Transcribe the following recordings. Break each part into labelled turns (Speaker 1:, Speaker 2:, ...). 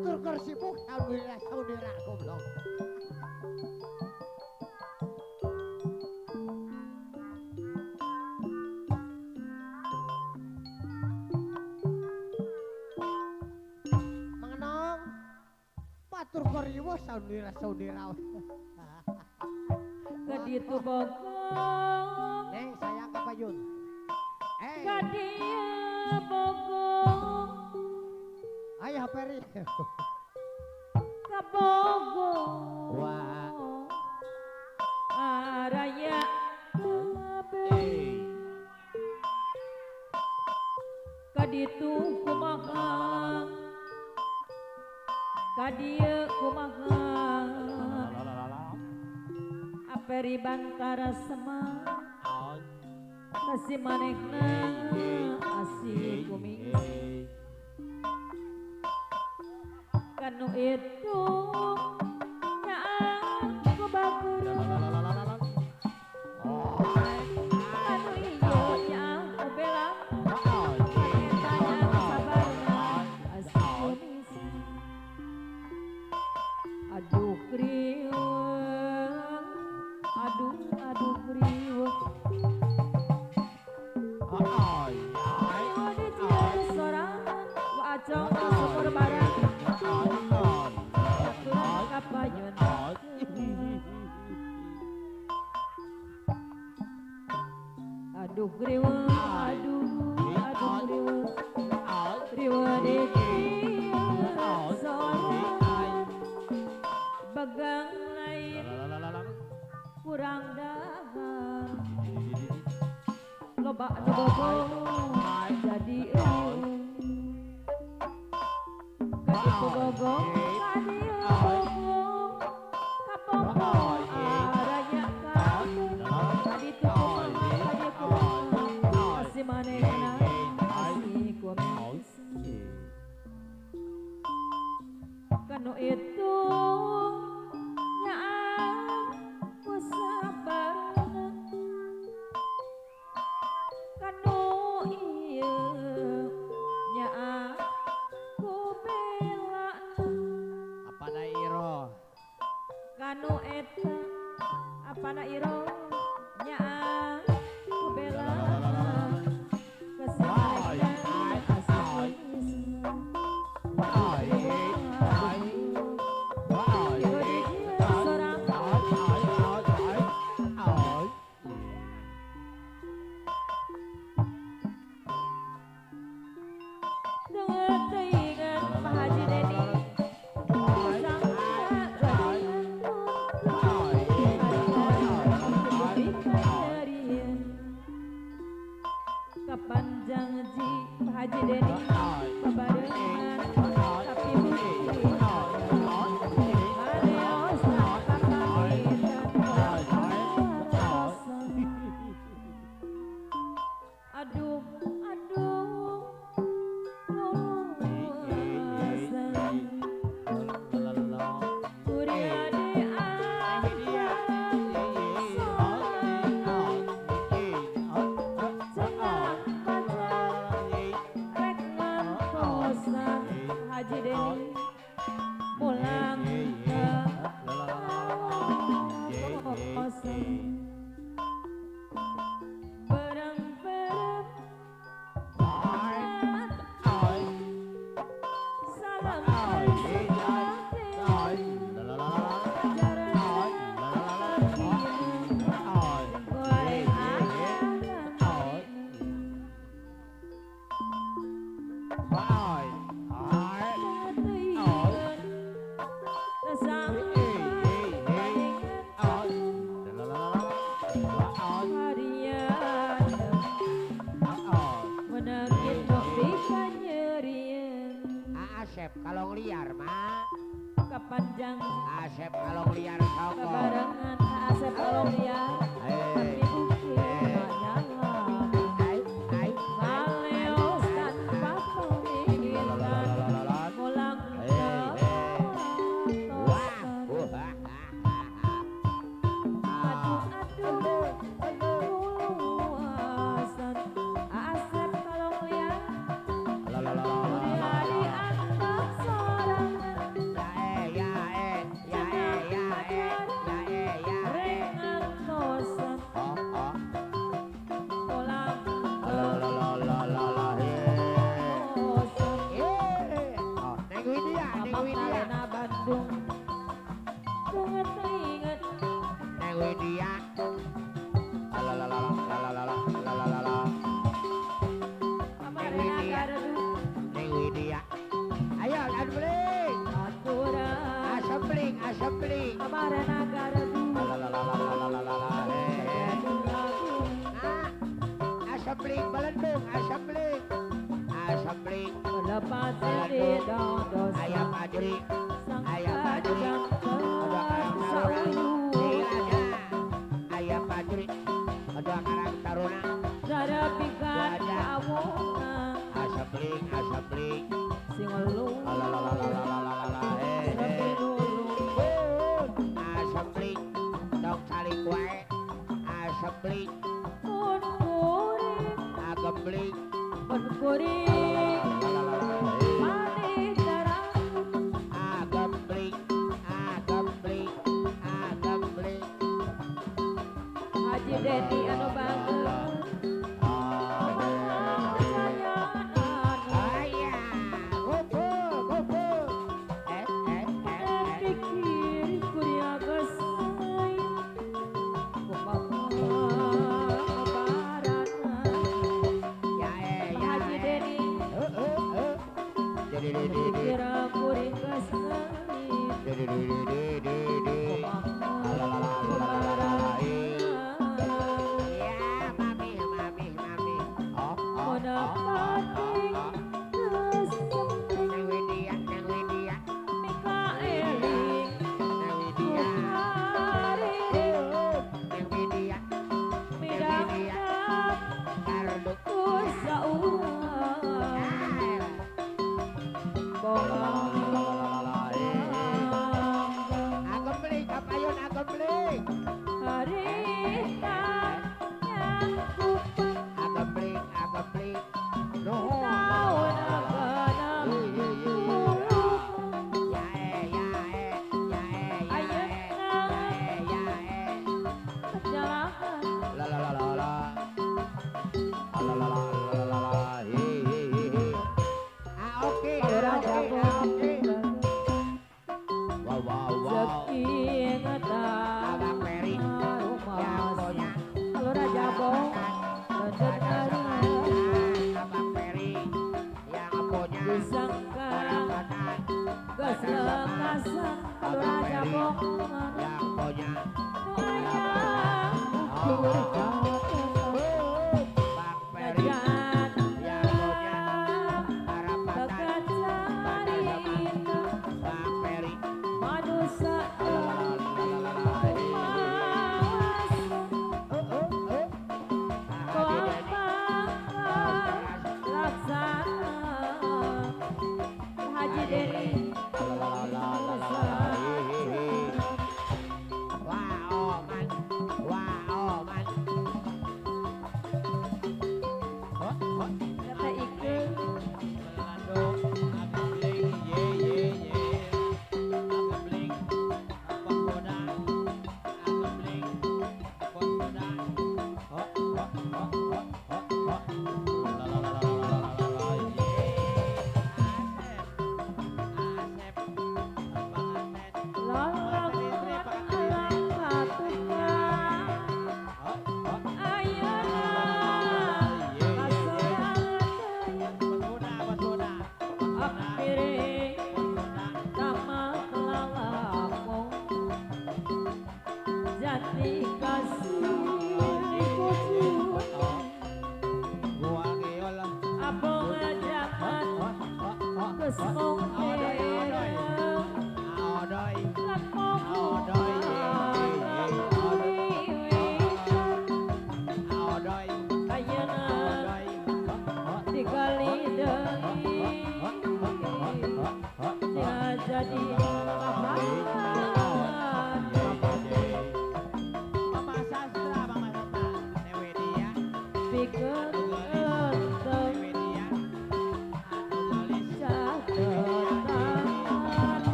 Speaker 1: matur kersipuk alhamdulillah saudara goblok. Mengenong matur koriwo saudara.
Speaker 2: Kaditu bogong
Speaker 1: Neng sayang kapayun.
Speaker 2: kadia bogong
Speaker 1: Ayah Peri.
Speaker 2: kabogong
Speaker 1: Wah.
Speaker 2: araya kaditu kumaha kadia kumaha aperi bantara semang kasih manehna asih kumis kanu itu nyaan ku baguru kanu iyo nyaan ku belang tanya sabarna asih kumis aduh kriweng aduh kriweng Acong syukur barang aturan kapayun aduh kriweng kriweng di soran bagang lain kurang dahar loba anu bobong jadi kaditu bogong kadieu bogong kapogong aranya kaditu kadieu kumaha asih manehna asih kumis kanu itu nyaan ku sabarna kanu ieu nyaan
Speaker 1: Apana iro
Speaker 2: kanu eta apana iro nyaan ku bela kesimarek asih sorang dengar teingat Pak Haji Dedi kapanjang ji Pak Haji Dedi babarengan tapi bukti areos aduh Haji Dedi pulang ke kosan berang-berang salam
Speaker 1: Asep kalau liar mah
Speaker 2: kepanjang
Speaker 1: Asep kalau liar soko
Speaker 2: kebarengan Asep kalau liar tapi bukti gak nyala maleos tanpa pemikiran pulang ke kosan Asep kalau liar di atas sorang Mama Malena Bandung sangat teringat
Speaker 1: Neng Widya. Lalalala.
Speaker 2: Mama Rena Gardu
Speaker 1: Neng Widya. Ayo, Adbling.
Speaker 2: aturan
Speaker 1: Asembling.
Speaker 2: Mama Rena Gardu
Speaker 1: Lalalala.
Speaker 2: lagu
Speaker 1: Asembling belendung, asembling.
Speaker 2: melepas di daun
Speaker 1: Ayam
Speaker 2: dosa
Speaker 1: Adri.
Speaker 2: sang
Speaker 1: Ayam Adri.
Speaker 2: kajang
Speaker 1: Ada karang taruna. Silada. Ayam Adri. Ada karang taruna.
Speaker 2: cara pikan awona
Speaker 1: Asembling.
Speaker 2: singolu
Speaker 1: Lalalala. Asembling. Dong saling wae. Asembling.
Speaker 2: pun kuring
Speaker 1: Agembling.
Speaker 2: pun kuring manis darah
Speaker 1: Agembling.
Speaker 2: Haji Dedi anu banget
Speaker 1: Ayah, kumpul.
Speaker 2: pikir kuria gesai kumaha barana Haji Dedi pikir kuring gesai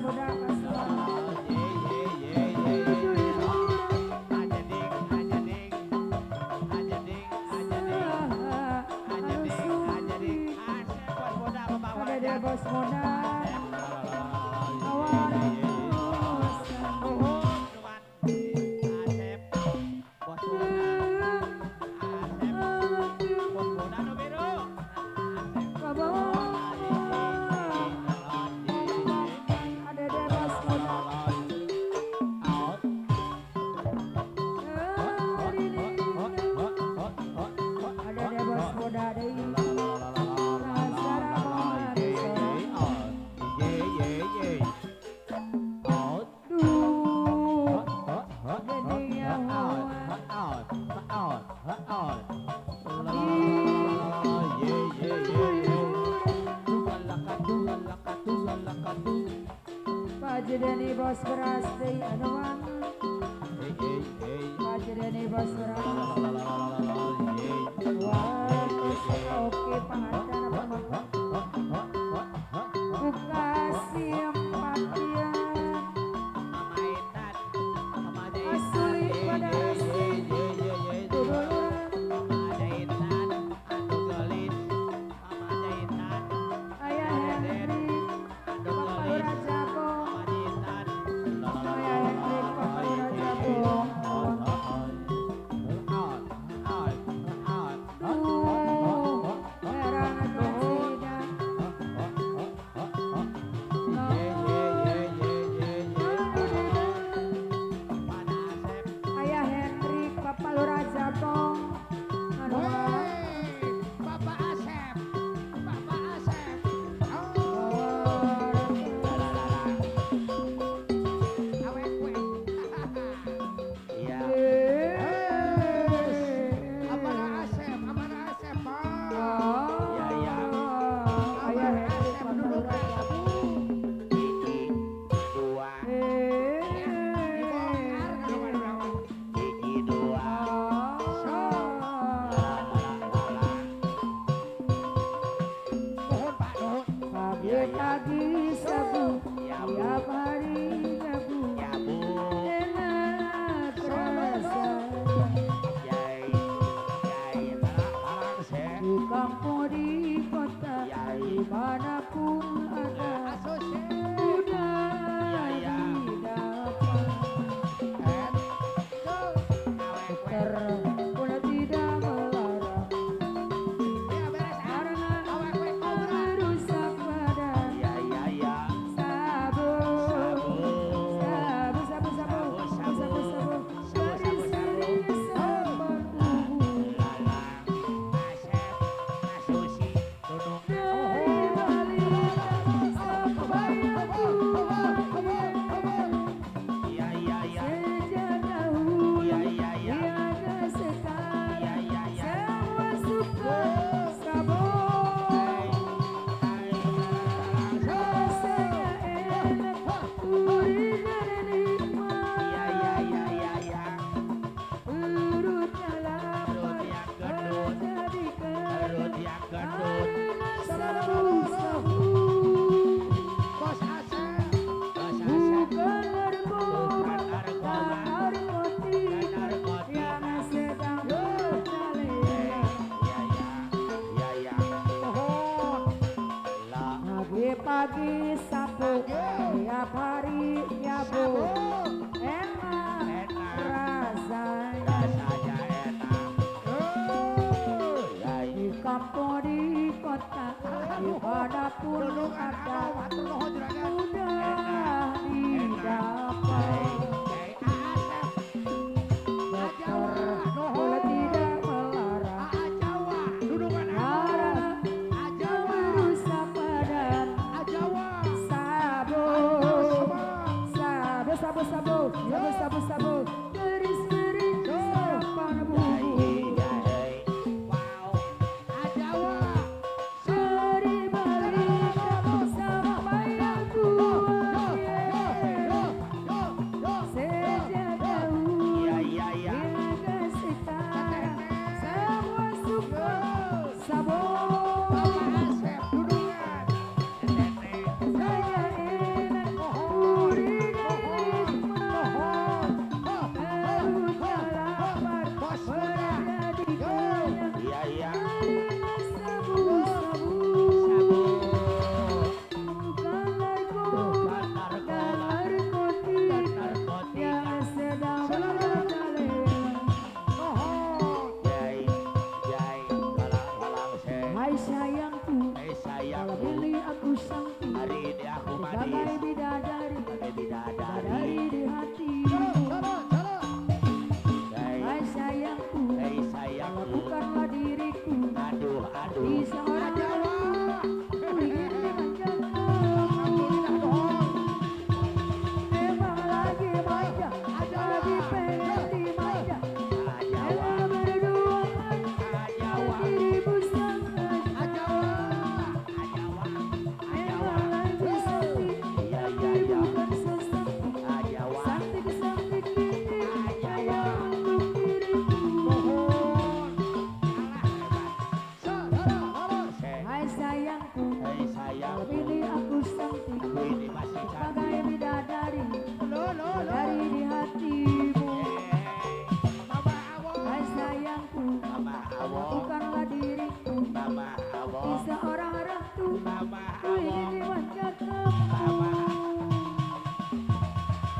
Speaker 2: muda paslon. Ada dia bos muda. Deni bos beras deh anuan. Deni bos beras. Wah, oke pangandan apa buka simpatian. Asli pada asli. Ayah Henry, Bapak Lurah Jabong. Ayah Hendrik, Bapak Lurah Jabong.
Speaker 1: Bapak Asep. Bapak Asep. Awet kue. Iya. Amanah Asep, Pak. Iya, iya.
Speaker 2: Ayah Hendrik, Bapak Lurah Jabong.
Speaker 1: Gigi dua. Gigi dua. Nuhun, Pak, nuhun.
Speaker 2: Pagi-pagi sabu, tiap hari sabu,
Speaker 1: Ya, Bu.
Speaker 2: enak terasa.
Speaker 1: Yai. Yai, larang saya.
Speaker 2: Di kampung di kota, dimanapun ada budaya didapat. Dokter pun tidak melarang karena merusak badan.
Speaker 1: Ya, ya, ya.
Speaker 2: Sabun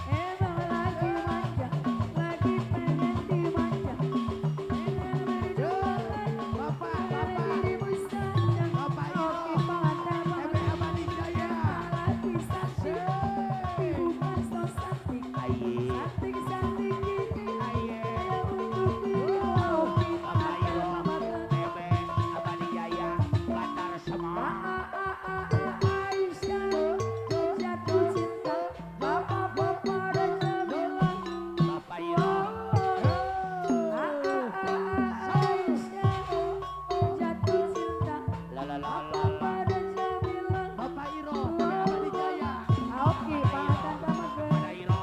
Speaker 2: Emang lagi manja, lagi pengen dimanja.
Speaker 1: Bapak,
Speaker 2: Dirimu sayang,
Speaker 1: Bapak Iro,
Speaker 2: oke mata
Speaker 1: Ebe Abadi Jaya.
Speaker 2: lagi sakti, tapi bukan so sakti.
Speaker 1: Aye,
Speaker 2: Sakti gini,
Speaker 1: aye.
Speaker 2: ayo untuk dia. Oke
Speaker 1: Bapak Iro,
Speaker 2: mata
Speaker 1: Ebe Abadi Jaya. Bandar Semar.
Speaker 2: Aisyah jatuh cinta, bapak-bapak Raja bilang.
Speaker 1: Bapak Iro.
Speaker 2: Aisyah jatuh cinta,
Speaker 1: La la la la la.
Speaker 2: bapak Raja bilang.
Speaker 1: Bapak Iro, Ebe Abadi Jaya.
Speaker 2: Oke, pangatan pamakan.
Speaker 1: Pada Iro,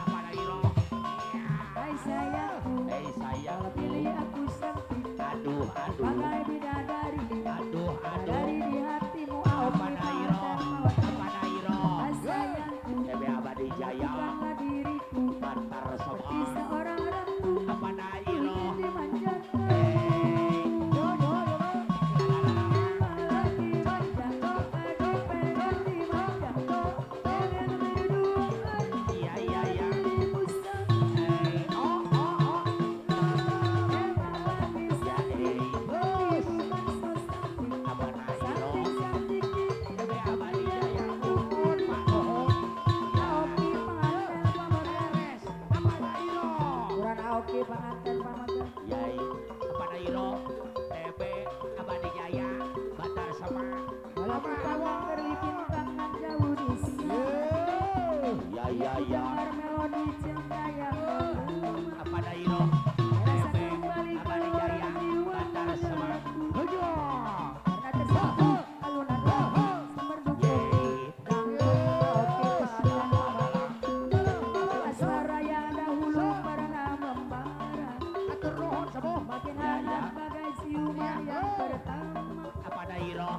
Speaker 1: pada Iro.
Speaker 2: Hai sayangku,
Speaker 1: Hei sayang.
Speaker 2: kalau pilih aku sakti,
Speaker 1: Aduh, aduh.
Speaker 2: bagai bidadari,
Speaker 1: Aduh, aduh.
Speaker 2: dari di hatimu. Oke,
Speaker 1: Pada Iro,
Speaker 2: pangatan pamakan.
Speaker 1: pada Iro.
Speaker 2: Hai sayangku,
Speaker 1: Ebe Abadi Jaya.
Speaker 2: bukanlah diriku
Speaker 1: Bandar
Speaker 2: seperti
Speaker 1: Semar.
Speaker 2: seorang ratu
Speaker 1: Pada Iro.
Speaker 2: ingin dimanjakan.
Speaker 1: Hei.
Speaker 2: Lagi manja, aduh pengen dimanja, pengen berduaan,
Speaker 1: Iya, iya, iya.
Speaker 2: dirimu sayang.
Speaker 1: Hei. Oh, oh, oh.
Speaker 2: Emang lagi sakti, tapi bukan so sakti.
Speaker 1: Pada Iro.
Speaker 2: Sakti gini,
Speaker 1: Ebe Abadi Jaya. Mohon, Pak, mohon.
Speaker 2: Aoki pengantin pamakan.
Speaker 1: Beres. Pada Iro.
Speaker 2: Kurang Aoki pengantin pamakan.
Speaker 1: Yai, pada Iro, Ebe Abadi Jaya. Bandar Semar.
Speaker 2: Kalau kita memberi bintang jauh di sini,
Speaker 1: Ya, ya, ya.
Speaker 2: dengar melodi cinta yang lama.
Speaker 1: Pada Iro.
Speaker 2: Rasa
Speaker 1: Ebe
Speaker 2: kembali
Speaker 1: Abadi
Speaker 2: keluar
Speaker 1: Jaya.
Speaker 2: jiwa
Speaker 1: Bandar Semar.
Speaker 2: Karena tersentuh alunan lagu semerdukung. Asmara yang dahulu pernah membara, makin hangat bagai ciuman yang pertama.
Speaker 1: Pada Iro.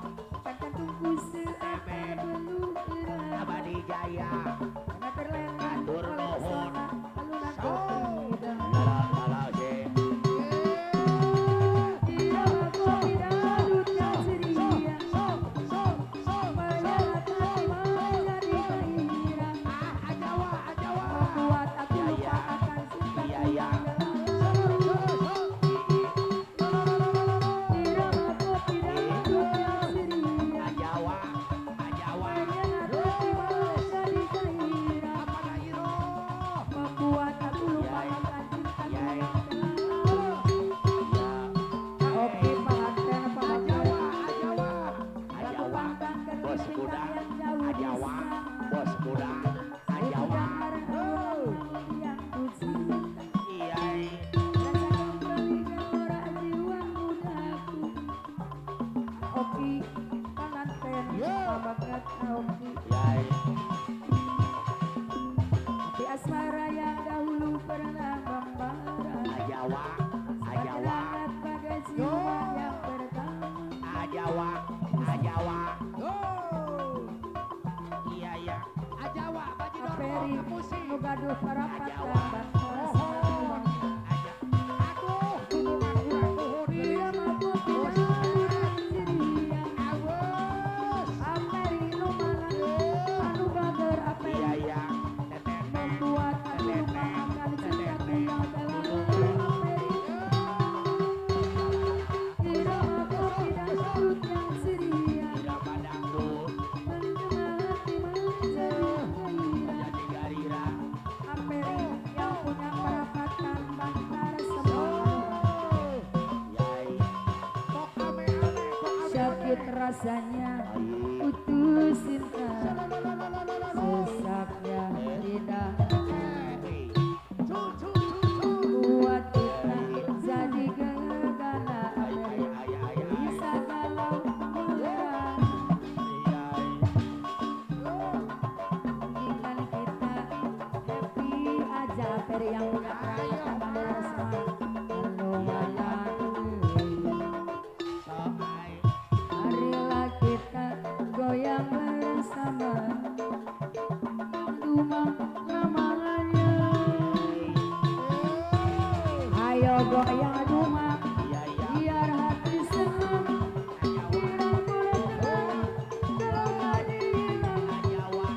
Speaker 2: Kan jantungku seakan berlutut,
Speaker 1: Abadi Jaya.
Speaker 2: karena terlena
Speaker 1: Atur
Speaker 2: oleh
Speaker 1: nuhun.
Speaker 2: pesona alunan kopi dan
Speaker 1: Lala je.
Speaker 2: tidak dangdut yang ceria, menyeret hati menjadi gairah, membuat aku lupa akan cinta
Speaker 1: Iya, iya.
Speaker 2: irama kopi dangdut yang ceria,
Speaker 1: Ajawa, Ajawa.
Speaker 2: menyeret hati menjadi gairah,
Speaker 1: Pada Iro.
Speaker 2: membuat aku lupa akan cinta
Speaker 1: Yai.
Speaker 2: yang telah. Oke, pengantin pamakan.
Speaker 1: Ajawa,
Speaker 2: Lagu
Speaker 1: Ajawa.
Speaker 2: pantang ke
Speaker 1: Bos
Speaker 2: bintang
Speaker 1: muda,
Speaker 2: yang jauh di
Speaker 1: Ajawa.
Speaker 2: sana.
Speaker 1: Bos muda,
Speaker 2: Ku
Speaker 1: Ajawa.
Speaker 2: dengar alunan yang ku cinta.
Speaker 1: Iya.
Speaker 2: Rasa kembali gelora jiwa mudaku. Oki, pengantin pamakan Oki.
Speaker 1: Yai.
Speaker 2: Di asmara yang dahulu pernah membara,
Speaker 1: Ajawa,
Speaker 2: semakin
Speaker 1: Ajawa.
Speaker 2: hangat bagai ciuman yang pertama.
Speaker 1: Ajawa, Ajawa. Iya, iya. Ajawa, baju
Speaker 2: Aperi, nu gaduh para
Speaker 1: Ajawa.
Speaker 2: patah
Speaker 1: Aja. Aduh, turunan kurang tuhun.
Speaker 2: Dia mampu tidak ceria.
Speaker 1: Awas.
Speaker 2: Aperi nu malang, anu bager
Speaker 1: Iya,
Speaker 2: aperi,
Speaker 1: iya. Tetetet.
Speaker 2: membuat aku lupa akan cintaku yang telah lalu. Aperi, tidak mampu tidak surut yang ceria,
Speaker 1: Tidak padang tuh.
Speaker 2: mendengar hati menjadi gairah.
Speaker 1: Jadi gairah.
Speaker 2: Aperi yang punya perapatan bantar semua.
Speaker 1: Yai. Kok ame-ame, kok ame-ame.
Speaker 2: Sakit rasanya
Speaker 1: Ayi.
Speaker 2: putus cinta, sesaknya tidak
Speaker 1: Hei.
Speaker 2: buat kita jadi gegana.
Speaker 1: Ay, ay, ay, ay, ay.
Speaker 2: Bisa galau murah,
Speaker 1: Yai.
Speaker 2: ikan kita happy aja. Aperi yang punya perapatan bantar semua. Lumayan,
Speaker 1: So, ay.
Speaker 2: marilah kita goyang bersama. Dumang namanya. Ayo goyang dumang,
Speaker 1: Iya, iya.
Speaker 2: biar hati senang.
Speaker 1: Ajawa,
Speaker 2: Tidak boleh tenang, kalau gak dibilang.
Speaker 1: Ajawa.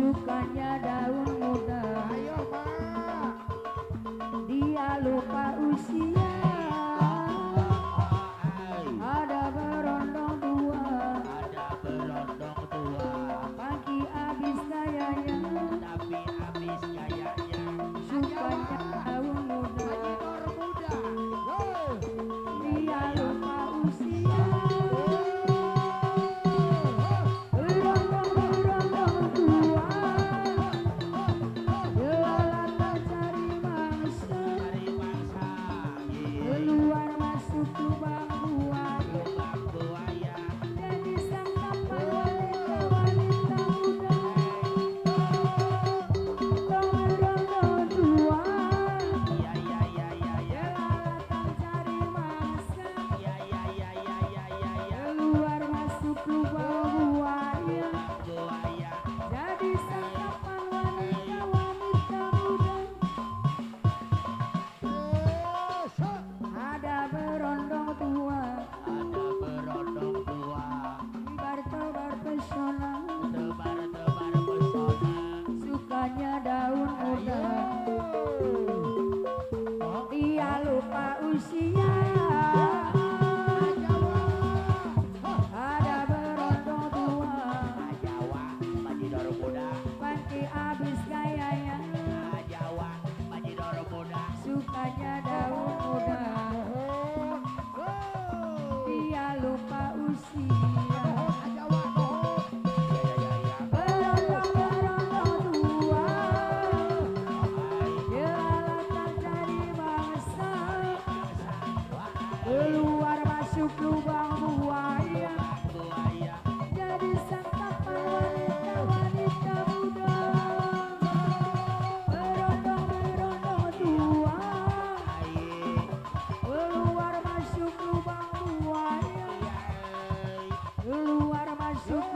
Speaker 2: sukanya daun muda.
Speaker 1: Ayo Pak.
Speaker 2: Dia lupa usia. Ada berondong tua.
Speaker 1: Ada berondong tua.
Speaker 2: Pagi habis kayanya.
Speaker 1: Tapi habis kayaknya.
Speaker 2: Sukanya daun muda. Dia lupa usia. Berondong tua. Jelalatan cari mangsa.
Speaker 1: Cari mangsa.
Speaker 2: Keluar masuk lubang buaya.
Speaker 1: Lubang buaya.
Speaker 2: Jadi santapan wanita muda. Berondong tua.
Speaker 1: Ya ya ya ya ya.
Speaker 2: Jelalatan cari mangsa.
Speaker 1: Ya ya ya ya ya ya ya.
Speaker 2: Keluar masuk lubang buaya.
Speaker 1: Buaya.
Speaker 2: Jadi santapan wanita muda. Ada berondong tua.
Speaker 1: Ada berondong tua.
Speaker 2: Tebar-tebar pesona.
Speaker 1: Tebar-tebar pesona.
Speaker 2: Sukanya daun muda. Dia lupa usia. Ada berondong tua.
Speaker 1: Jawa, Majidor muda.
Speaker 2: Panti abis gayanya.
Speaker 1: Jawa, Majidor muda.
Speaker 2: Sukanya daun muda. Dia lupa usia. Berondong tua. Jelalatan cari mangsa. Keluar masuk lubang buaya. Jadi santapan wanita muda. Berondong tua. Keluar masuk lubang buaya. Keluar masuk